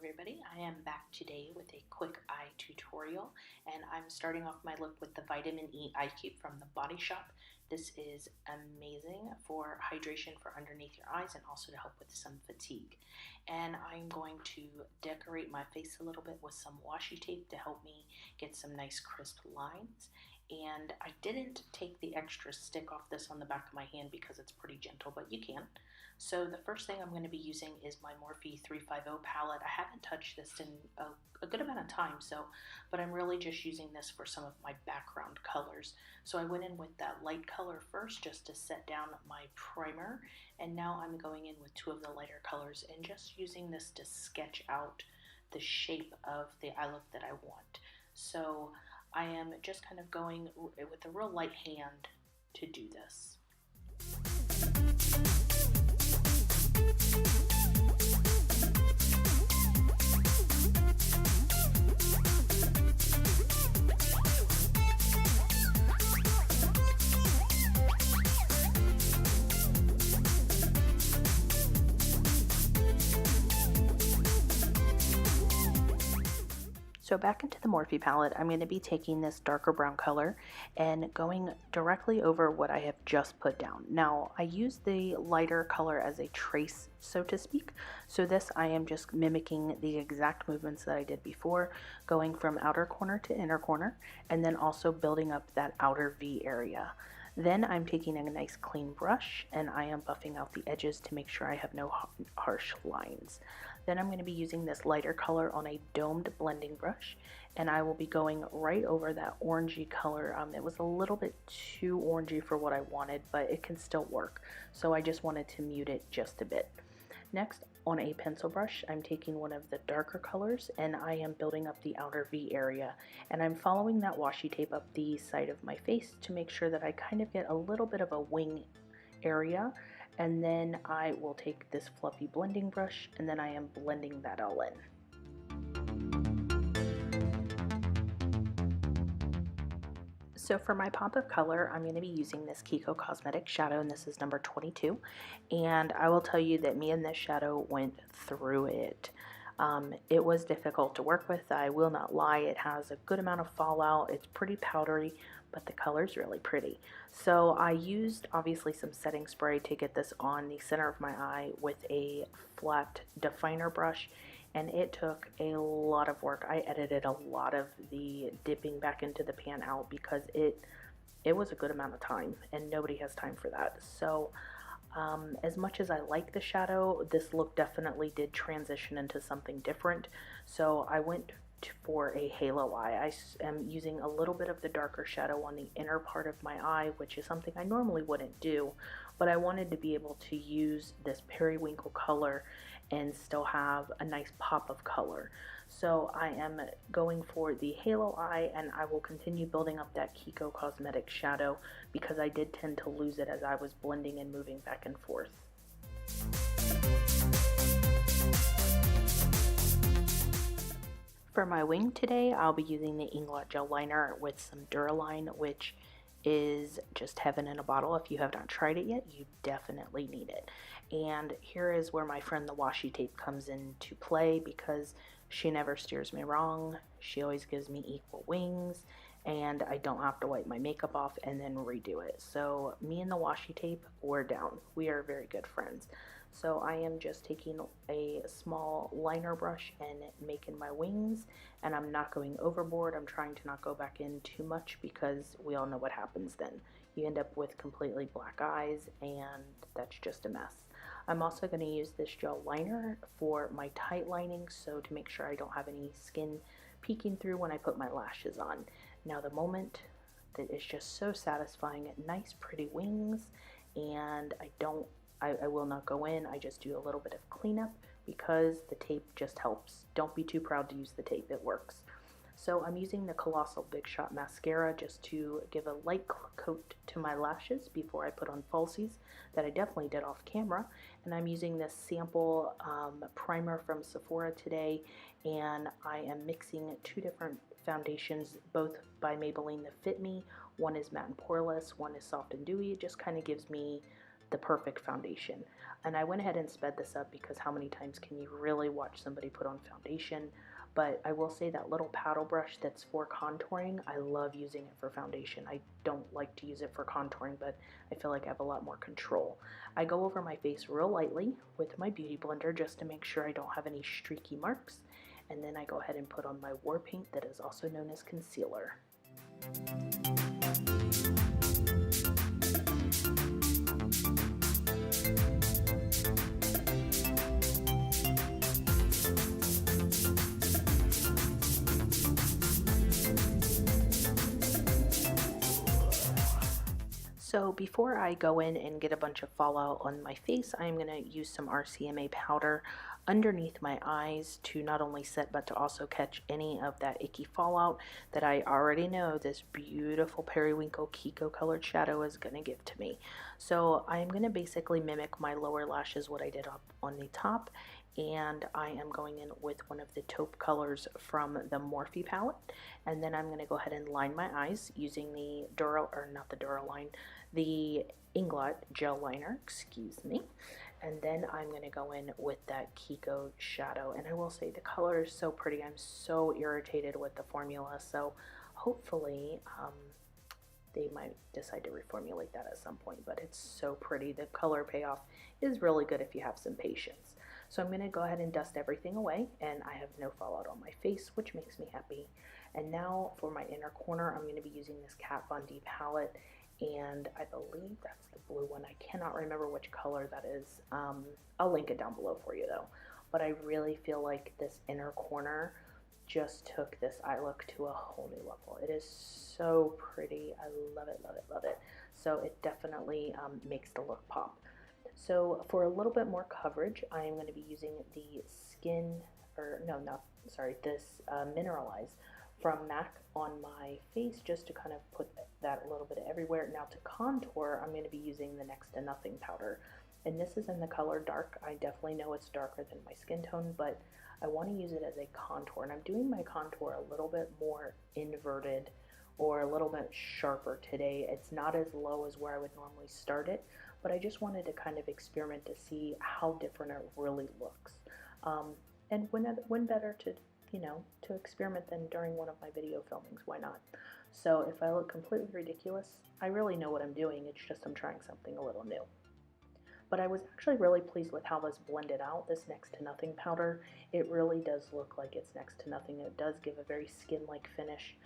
everybody, I am back today with a quick eye tutorial, and I'm starting off my look with the Vitamin E Eye Cube from the Body Shop. This is amazing for hydration for underneath your eyes and also to help with some fatigue. And I'm going to decorate my face a little bit with some washi tape to help me get some nice crisp lines. And I didn't take the extra stick off this on the back of my hand because it's pretty gentle, but you can. So the first thing I'm going to be using is my Morphe 350 palette. I haven't touched this in a good amount of time, but I'm really just using this for some of my background colors. So I went in with that light color first just to set down my primer, and now I'm going in with two of the lighter colors and just using this to sketch out the shape of the eye look that I want. So I am just kind of going with a real light hand to do this. So back into the Morphe palette, I'm going to be taking this darker brown color and going directly over what I have just put down. Now, I use the lighter color as a trace, so to speak. So this, I am just mimicking the exact movements that I did before, going from outer corner to inner corner, and then also building up that outer V area. Then I'm taking a nice clean brush and I am buffing out the edges to make sure I have no harsh lines. Then I'm going to be using this lighter color on a domed blending brush, and I will be going right over that orangey color. It was a little bit too orangey for what I wanted, but it can still work. So I just wanted to mute it just a bit. Next, on a pencil brush, I'm taking one of the darker colors and I am building up the outer V area. And I'm following that washi tape up the side of my face to make sure that I kind of get a little bit of a wing area. And then I will take this fluffy blending brush and then I am blending that all in. So for my pop of color, I'm going to be using this Kiko Cosmetic shadow, and this is number 22. And I will tell you that me and this shadow went through it. It was difficult to work with, I will not lie. It has a good amount of fallout. It's pretty powdery, but the color's really pretty. So I used obviously some setting spray to get this on the center of my eye with a flat definer brush, and it took a lot of work. I edited a lot of the dipping back into the pan out because it was a good amount of time, and nobody has time for that. So as much as I like the shadow, this look definitely did transition into something different. So I went for a halo eye. I am using a little bit of the darker shadow on the inner part of my eye, which is something I normally wouldn't do, but I wanted to be able to use this periwinkle color and still have a nice pop of color. So I am going for the halo eye, and I will continue building up that Kiko Cosmetic shadow because I did tend to lose it as I was blending and moving back and forth. For my wing today, I'll be using the Engel gel liner with some Duraline, which is just heaven in a bottle. If you have not tried it yet, you definitely need it. And here is where my friend the washi tape comes into play because she never steers me wrong. She always gives me equal wings, and I don't have to wipe my makeup off and then redo it. So me and the washi tape, we're down. We are very good friends. So I am just taking a small liner brush and making my wings, and I'm not going overboard. I'm trying to not go back in too much because we all know what happens then. You end up with completely black eyes, and that's just a mess. I'm also going to use this gel liner for my tight lining, so to make sure I don't have any skin peeking through when I put my lashes on. Now the moment that is just so satisfying, nice pretty wings, and I will not go in. I just do a little bit of cleanup because the tape just helps. Don't be too proud to use the tape, it works. So I'm using the Colossal Big Shot Mascara just to give a light coat to my lashes before I put on falsies that I definitely did off camera. And I'm using this sample primer from Sephora today, and I am mixing two different foundations, both by Maybelline that fit me. One is matte and poreless, one is soft and dewy. It just kind of gives me the perfect foundation. And I went ahead and sped this up because how many times can you really watch somebody put on foundation? But I will say that little paddle brush that's for contouring, I love using it for foundation. I don't like to use it for contouring, but I feel like I have a lot more control. I go over my face real lightly with my beauty blender just to make sure I don't have any streaky marks. And then I go ahead and put on my war paint that is also known as concealer. So before I go in and get a bunch of fallout on my face, I'm going to use some RCMA powder underneath my eyes to not only set but to also catch any of that icky fallout that I already know this beautiful Periwinkle Kiko colored shadow is going to give to me. So I'm going to basically mimic my lower lashes, what I did up on the top, and I am going in with one of the taupe colors from the MORPHE palette, and then I'm going to go ahead and line my eyes using the the Engel gel liner, excuse me, and then I'm going to go in with that Kiko shadow. And I will say the color is so pretty. I'm so irritated with the formula, so hopefully they might decide to reformulate that at some point, but it's so pretty. The color payoff is really good if you have some patience. So I'm going to go ahead and dust everything away, and I have no fallout on my face, which makes me happy. And now for my inner corner, I'm going to be using this Kat Von D palette, and I believe that's the blue one. I cannot remember which color that is. I'll link it down below for you though. But I really feel like this inner corner just took this eye look to a whole new level. It is so pretty. I love it, love it, love it. So it definitely makes the look pop. So for a little bit more coverage, I am going to be using the this Mineralize from MAC on my face just to kind of put that a little bit everywhere. Now to contour, I'm going to be using the Next to Nothing powder. And this is in the color dark. I definitely know it's darker than my skin tone, but I want to use it as a contour. And I'm doing my contour a little bit more inverted or a little bit sharper today. It's not as low as where I would normally start it, but I just wanted to kind of experiment to see how different it really looks. And when better to, to experiment than during one of my video filmings, why not? So if I look completely ridiculous, I really know what I'm doing, it's just I'm trying something a little new. But I was actually really pleased with how this blended out, this Next to Nothing powder. It really does look like it's next to nothing. It does give a very skin-like finish.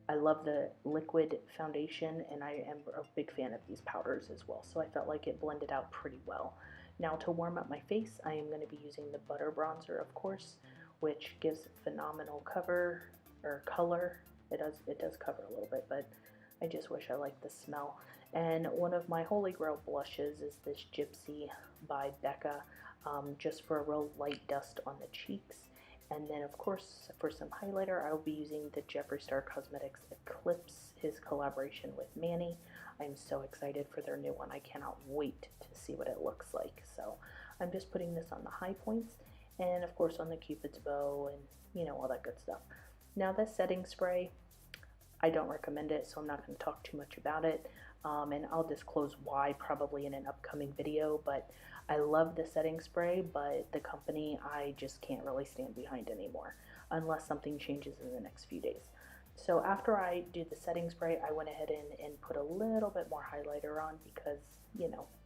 I love the liquid foundation, and I am a big fan of these powders as well, so I felt like it blended out pretty well. Now to warm up my face, I am going to be using the Butter Bronzer, of course, which gives phenomenal color. It does cover a little bit, but I just wish I liked the smell. And one of my holy grail blushes is this GYPSY by BECCA, just for a real light dust on the cheeks. And then of course for some highlighter, I will be using the Jeffree Star Cosmetics Eclipse, his collaboration with Manny. I'm so excited for their new one. I cannot wait to see what it looks like. So I'm just putting this on the high points, and of course on the Cupid's bow, and all that good stuff. Now this setting spray, I don't recommend it, so I'm not going to talk too much about it, and I'll disclose why probably in an upcoming video. But I love the setting spray, but the company I just can't really stand behind anymore unless something changes in the next few days. So after I do the setting spray, I went ahead and put a little bit more highlighter on because,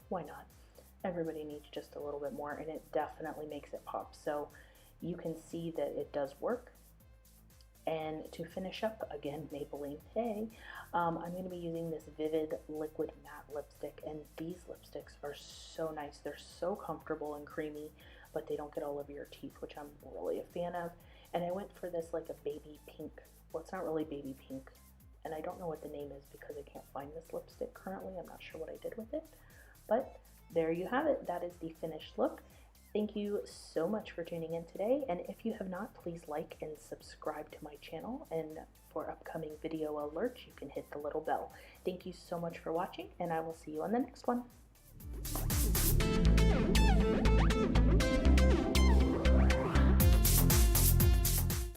why not? Everybody needs just a little bit more, and it definitely makes it pop. So you can see that it does work. And to finish up, again, Maybelline, hey, I'm going to be using this Vivid Liquid Matte Lipstick, and these lipsticks are so nice. They're so comfortable and creamy, but they don't get all over your teeth, which I'm really a fan of. And I went for this like a baby pink. Well, it's not really baby pink, and I don't know what the name is because I can't find this lipstick currently. I'm not sure what I did with it, but there you have it. That is the finished look. Thank you so much for tuning in today, and if you have not, please like and subscribe to my channel, and for upcoming video alerts you can hit the little bell. Thank you so much for watching, and I will see you on the next one.